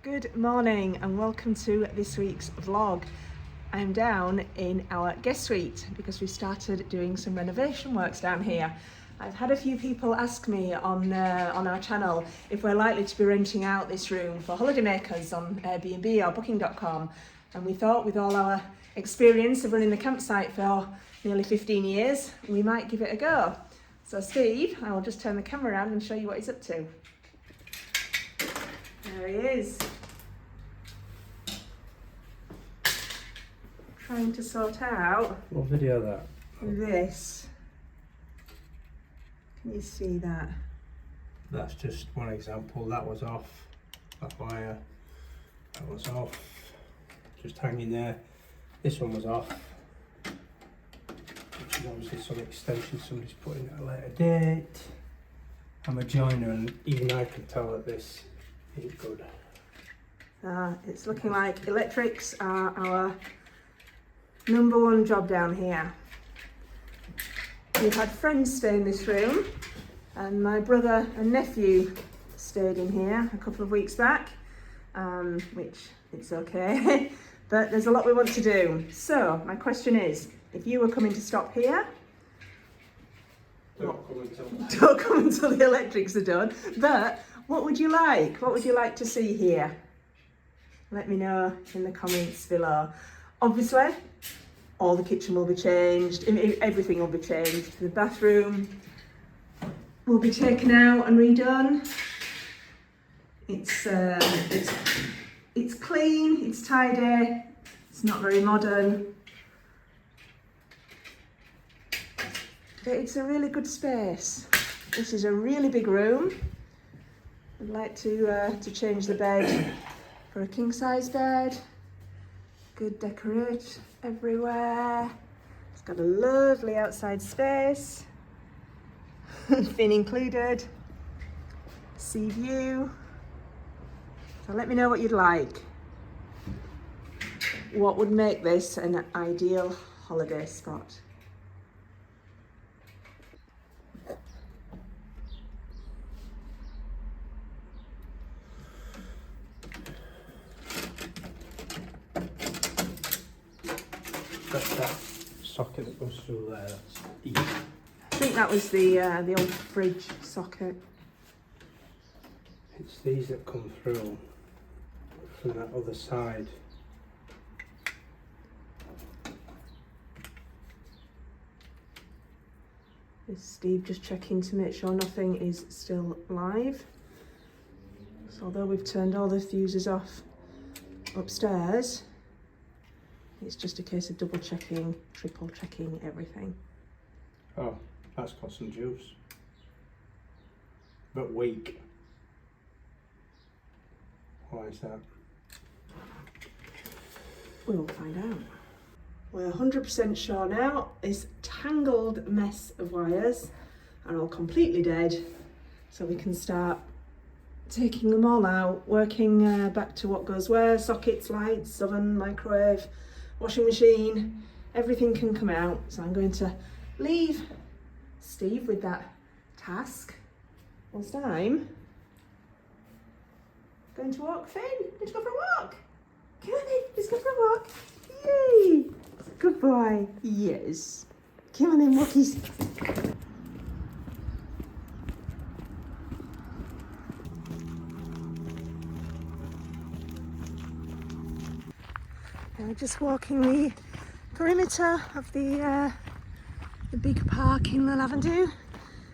Good morning and welcome to this week's vlog. I'm down in our guest suite because we started doing some renovation works down here. I've had a few people ask me on our channel if we're likely to be renting out this room for holidaymakers on Airbnb or booking.com, and we thought with all our experience of running the campsite for nearly 15 years we might give it a go. So Steve, I will just turn the camera around and show you what he's up to. There he is. Trying to sort out What video that? this. Can you see that? That's just one example. That was off. That wire. That was off. Just hanging there. This one was off. Which is obviously some extension somebody's put in at a later date. I'm a joiner and even I can tell that this ain't good. It's looking like electrics are our number one job down here. We've had friends stay in this room, and my brother and nephew stayed in here a couple of weeks back, which it's okay, but there's a lot we want to do. So my question is, if you were coming to stop here, don't come until the electrics are done, but what would you like? What would you like to see here? Let me know in the comments below. Obviously, all the kitchen will be changed, everything will be changed. The bathroom will be taken out and redone. It's clean, it's tidy, it's not very modern. But it's a really good space. This is a really big room. I'd like to change the bed for a king size bed. Good decorate everywhere. It's got a lovely outside space. Fin included. Sea view. So let me know what you'd like. What would make this an ideal holiday spot? That's that socket that goes through there. That's easy. I think that was the old fridge socket. It's these that come through from that other side. Is Steve just checking to make sure nothing is still live? So although we've turned all the fuses off upstairs, it's just a case of double checking, triple checking everything. Oh, that's got some juice. But weak. Why is that? We'll find out. We're 100% sure now this tangled mess of wires are all completely dead, so we can start taking them all out, working back to what goes where, sockets, lights, oven, microwave, washing machine, everything can come out. So I'm going to leave Steve with that task whilst I'm going to walk Finn. Going to go for a walk. Come on in, let's go for a walk. Yay! Good boy. Yes. Come on in, walkies. Just walking the perimeter of the big park in the Lavandou.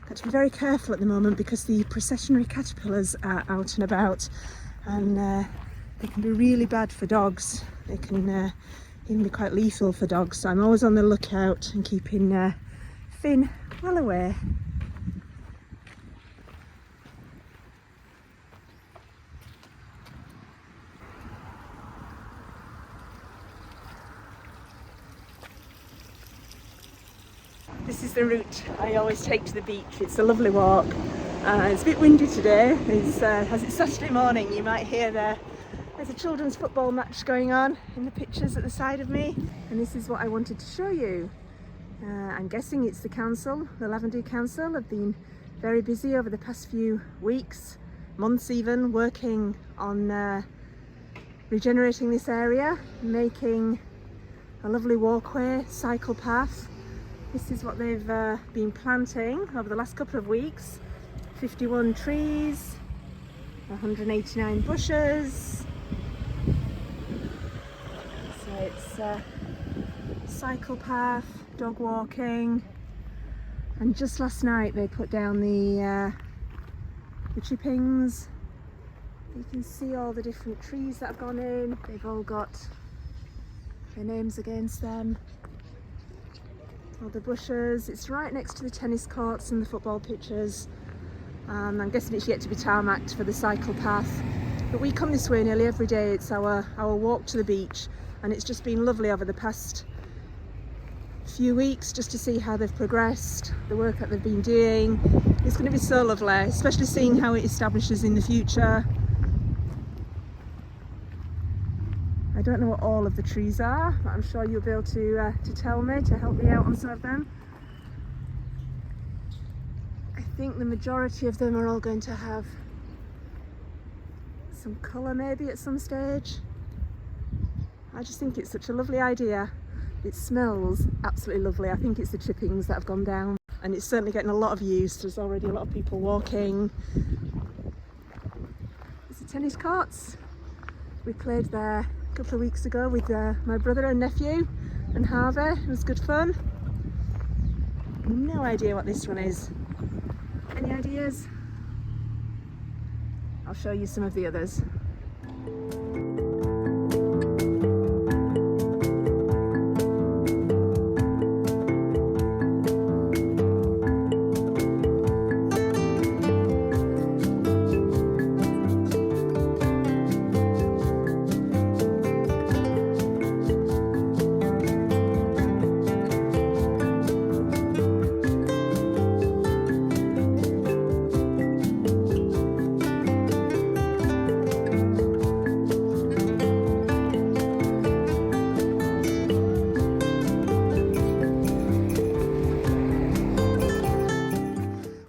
Got to be very careful at the moment because the processionary caterpillars are out and about, and they can be really bad for dogs. They can even be quite lethal for dogs, so I'm always on the lookout and keeping Finn well away. This is the route I always take to the beach. It's a lovely walk. It's a bit windy today. As it's Saturday morning, you might hear there's a children's football match going on in the pictures at the side of me. And this is what I wanted to show you. I'm guessing it's the council, the Lavandou council, have been very busy over the past few weeks, months even, working on regenerating this area, making a lovely walkway, cycle path. This is what they've been planting over the last couple of weeks. 51 trees, 189 bushes. So it's a cycle path, dog walking. And just last night they put down the chippings. You can see all the different trees that have gone in. They've all got their names against them. All the bushes. It's right next to the tennis courts and the football pitches. I'm guessing it's yet to be tarmacked for the cycle path. But we come this way nearly every day. It's our walk to the beach, and it's just been lovely over the past few weeks just to see how they've progressed, the work that they've been doing. It's going to be so lovely, especially seeing how it establishes in the future. I don't know what all of the trees are, but I'm sure you'll be able to tell me, to help me out on some of them. I think the majority of them are all going to have some colour maybe at some stage. I just think it's such a lovely idea. It smells absolutely lovely. I think it's the chippings that have gone down, and it's certainly getting a lot of use. There's already a lot of people walking. There's the tennis courts. We played there a couple of weeks ago with my brother and nephew and Harvey. It was good fun. No idea what this one is. Any ideas? I'll show you some of the others.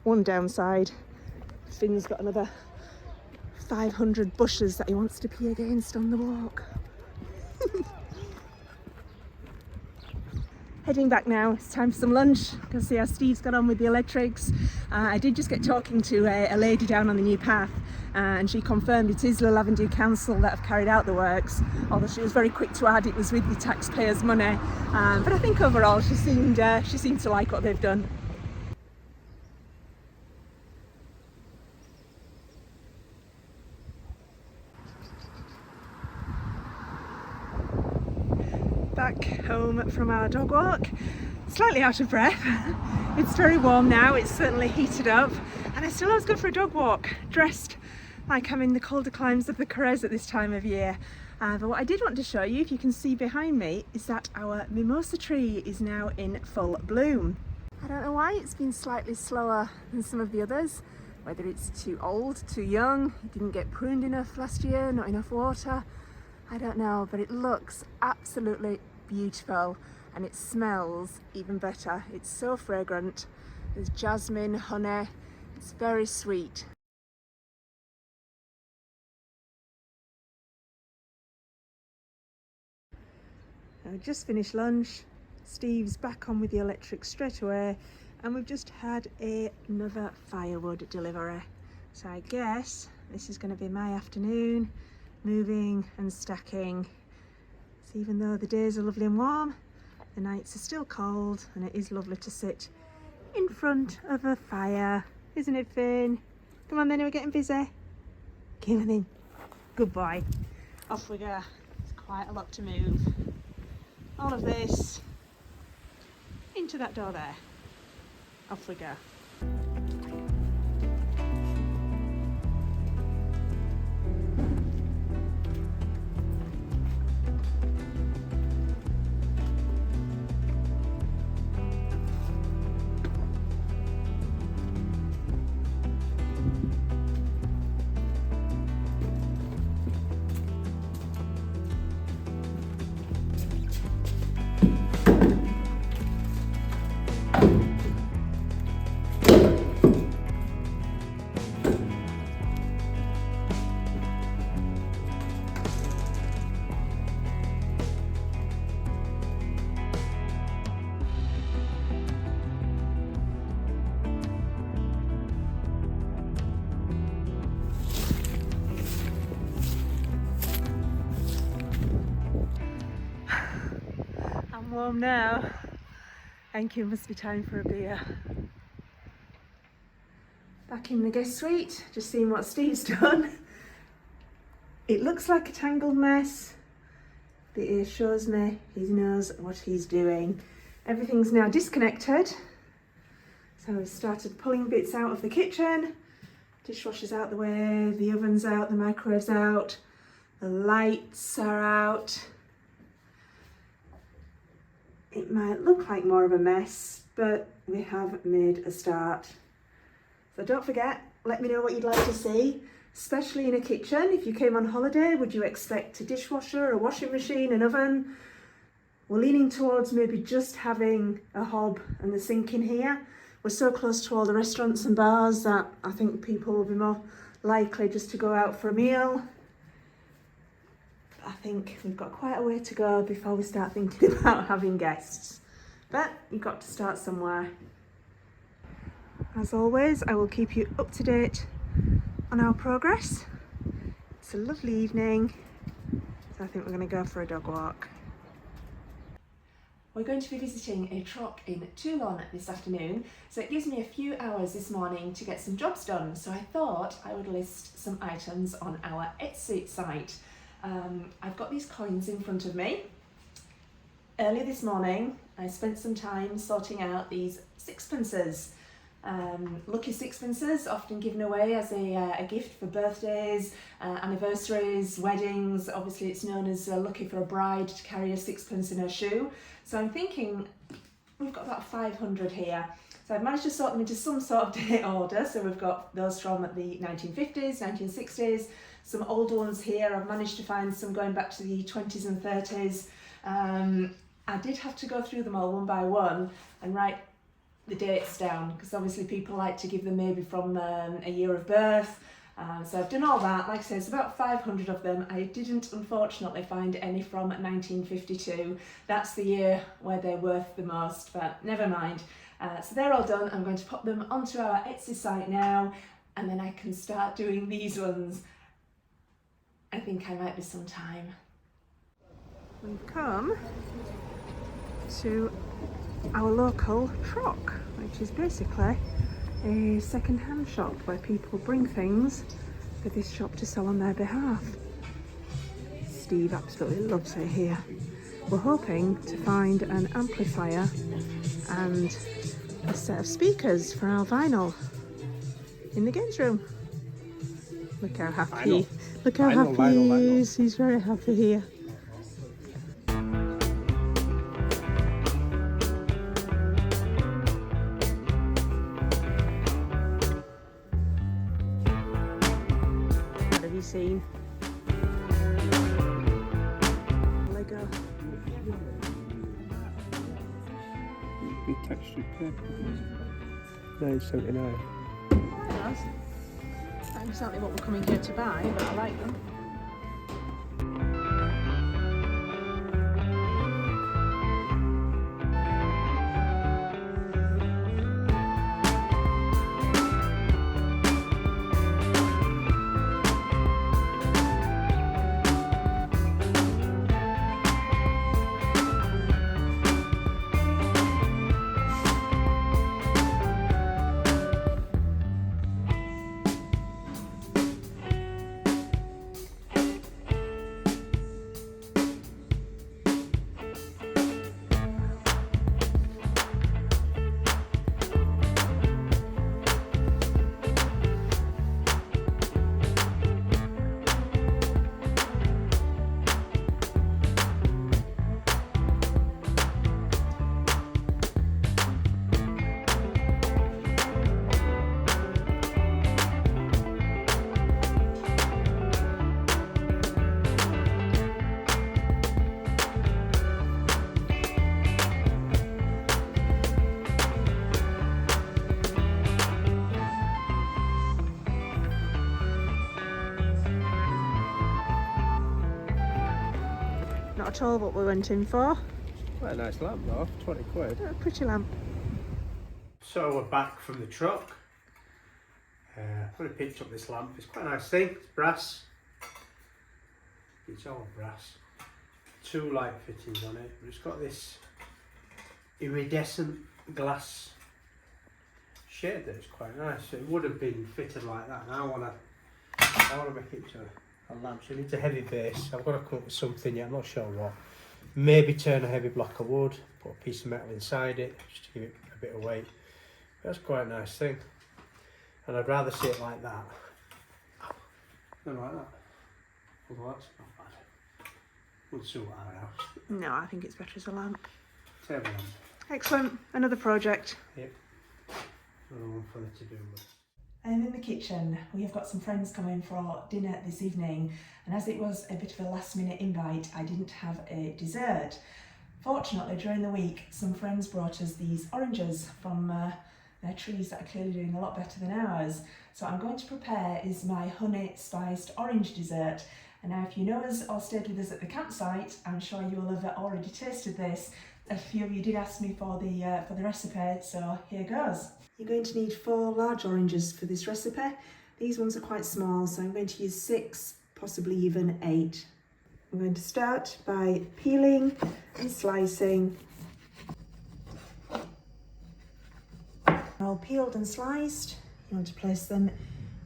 One downside, Finn's got another 500 bushes that he wants to pee against on the walk. Heading back now, it's time for some lunch. You can see how Steve's got on with the electrics. I did just get talking to a lady down on the new path, and she confirmed it is the Lavandou Council that have carried out the works, although she was very quick to add it was with the taxpayers' money. But I think overall she seemed to like what they've done. Back home from our dog walk, slightly out of breath. It's very warm now, it's certainly heated up, and I still always go for a dog walk dressed like I'm in the colder climes of the Corrèze at this time of year. But what I did want to show you, if you can see behind me, is that our mimosa tree is now in full bloom. I don't know why it's been slightly slower than some of the others, whether it's too old, too young, it didn't get pruned enough last year, not enough water. I don't know, but it looks absolutely beautiful, and it smells even better. It's so fragrant. There's jasmine, honey. It's very sweet. I just finished lunch. Steve's back on with the electric straight away, and we've just had another firewood delivery. So I guess this is going to be my afternoon, moving and stacking. So even though the days are lovely and warm, the nights are still cold, and it is lovely to sit in front of a fire, isn't it, Finn? Come on then, we're getting busy. Come on then. Good boy. Off we go. It's quite a lot to move. All of this into that door there. Off we go. home now. Thank you, must be time for a beer. Back in the guest suite, just seeing what Steve's done. It looks like a tangled mess. The ear shows me he knows what he's doing. Everything's now disconnected. So we've started pulling bits out of the kitchen. Dishwasher's out the way, the oven's out, the microwave's out, the lights are out. It might look like more of a mess, but we have made a start. So don't forget, let me know what you'd like to see, especially in a kitchen. If you came on holiday, would you expect a dishwasher, a washing machine, an oven? We're leaning towards maybe just having a hob and the sink in here. We're so close to all the restaurants and bars that I think people will be more likely just to go out for a meal. I think we've got quite a way to go before we start thinking about having guests. But you've got to start somewhere. As always, I will keep you up to date on our progress. It's a lovely evening, so I think we're going to go for a dog walk. We're going to be visiting a Troc in Toulon this afternoon, so it gives me a few hours this morning to get some jobs done. So I thought I would list some items on our Etsy site. I've got these coins in front of me. Earlier this morning, I spent some time sorting out these sixpences. Lucky sixpences, often given away as a gift for birthdays, anniversaries, weddings. Obviously it's known as lucky for a bride to carry a sixpence in her shoe. So I'm thinking we've got about 500 here. So I've managed to sort them into some sort of date order. So we've got those from the 1950s, 1960s, some older ones here. I've managed to find some going back to the 20s and 30s. I did have to go through them all one by one and write the dates down, because obviously people like to give them maybe from a year of birth. So I've done all that. Like I said, it's about 500 of them. I didn't unfortunately find any from 1952. That's the year where they're worth the most, but never mind. So they're all done. I'm going to pop them onto our Etsy site now, and then I can start doing these ones. I think I might be some time. We've come to our local Troc, which is basically a second-hand shop where people bring things for this shop to sell on their behalf. Steve absolutely loves it here. We're hoping to find an amplifier and a set of speakers for our vinyl in the games room. Look how happy he is. He's very happy here. What have you seen? Lego. Big textured paper. 9.79. That's not exactly what we're coming here to buy, but I like them. Not at all what we went in for. Quite a nice lamp though, 20 quid. A pretty lamp. So we're back from the truck. I've already picked up this lamp. It's quite a nice thing. It's brass. It's all brass. Two light fittings on it. But it's got this iridescent glass shade that is quite nice. So it would have been fitted like that, and I wanna make it to a lamp. So it needs a heavy base. I've got to come up with something yet, I'm not sure what. Maybe turn a heavy block of wood, put a piece of metal inside it, just to give it a bit of weight. That's quite a nice thing. And I'd rather see it like that than like that. Although that's not bad. We'll suit our house. No, I think it's better as a lamp. Table lamp. Excellent, another project. Yep. Another one for the to-do list. I'm in the kitchen. We have got some friends coming for dinner this evening, and as it was a bit of a last minute invite, I didn't have a dessert. Fortunately, during the week, some friends brought us these oranges from their trees that are clearly doing a lot better than ours. So I'm going to prepare is my honey spiced orange dessert. And now if you know us or stayed with us at the campsite, I'm sure you will have already tasted this. A few of you did ask me for the recipe, so here goes. You're going to need 4 large oranges for this recipe. These ones are quite small, so I'm going to use 6, possibly even 8. I'm going to start by peeling and slicing. All peeled and sliced, you want to place them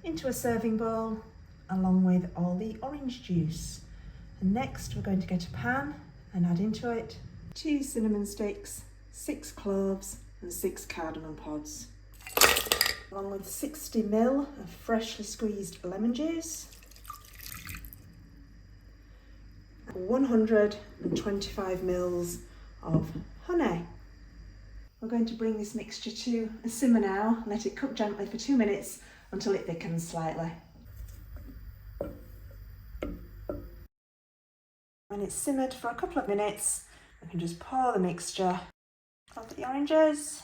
into a serving bowl along with all the orange juice. And next we're going to get a pan and add into it 2 cinnamon sticks, 6 cloves and 6 cardamom pods, along with 60 ml of freshly squeezed lemon juice, 125 ml of honey. We're going to bring this mixture to a simmer now and let it cook gently for 2 minutes until it thickens slightly. When it's simmered for a couple of minutes, we can just pour the mixture over the oranges,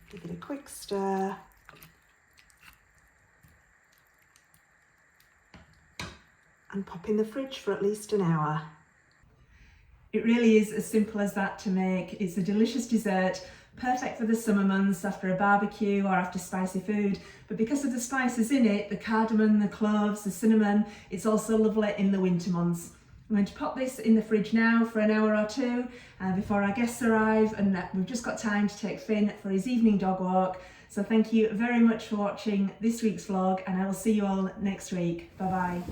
give it a quick stir, and pop in the fridge for at least an hour. It really is as simple as that to make. It's a delicious dessert, perfect for the summer months after a barbecue or after spicy food. But because of the spices in it, the cardamom, the cloves, the cinnamon, it's also lovely in the winter months. I'm going to pop this in the fridge now for an hour or two before our guests arrive, and we've just got time to take Finn for his evening dog walk. So thank you very much for watching this week's vlog, and I will see you all next week. Bye bye.